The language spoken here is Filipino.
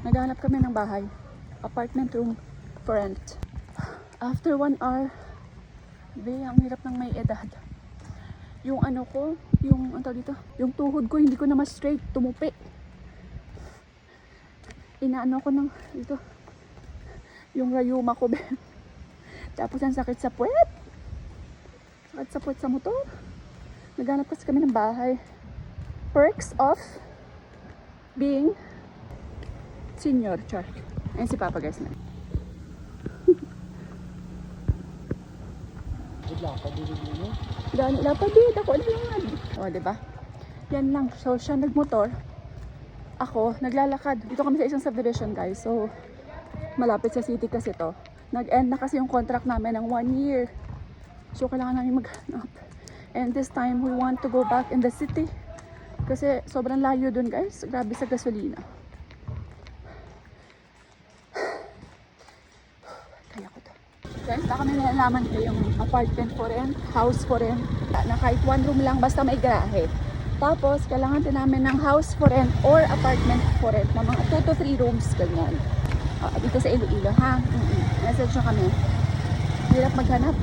Naghanap kami ng bahay. Apartment room for rent. After 1 hour, ang hirap ng may edad. Yung ano ko, yung dito, yung tuhod ko, hindi ko na mas straight, tumupi. Inaano ko ng dito, yung rayuma ko. Tapos ang sakit sa puwet. Sakit sa puwet sa motor. Naghanap kasi kami ng bahay. Perks of being senior, char. Ayun si Papa guys. Gano'n lang pa dito. Ako lang. O, diba? Yan lang. So, siya nagmotor. Ako, naglalakad. Dito kami sa isang subdivision guys. So, malapit sa city kasi to. Nag-end na kasi yung contract namin ng 1 year. So, kailangan namin maghanap. And this time, we want to go back in the city. Kasi sobrang layo dun guys. Grabe sa gasolina. Kaya ko to. Guys, baka may nalalaman kayo yung apartment for rent, house for rent. Na kahit 1 room lang, basta may garahe. Tapos, kailangan din namin ng house for rent or apartment for rent na mga 2 to 3 rooms, ganyan. Dito sa Iloilo, ha? Message nyo kami. Hirap maghanap.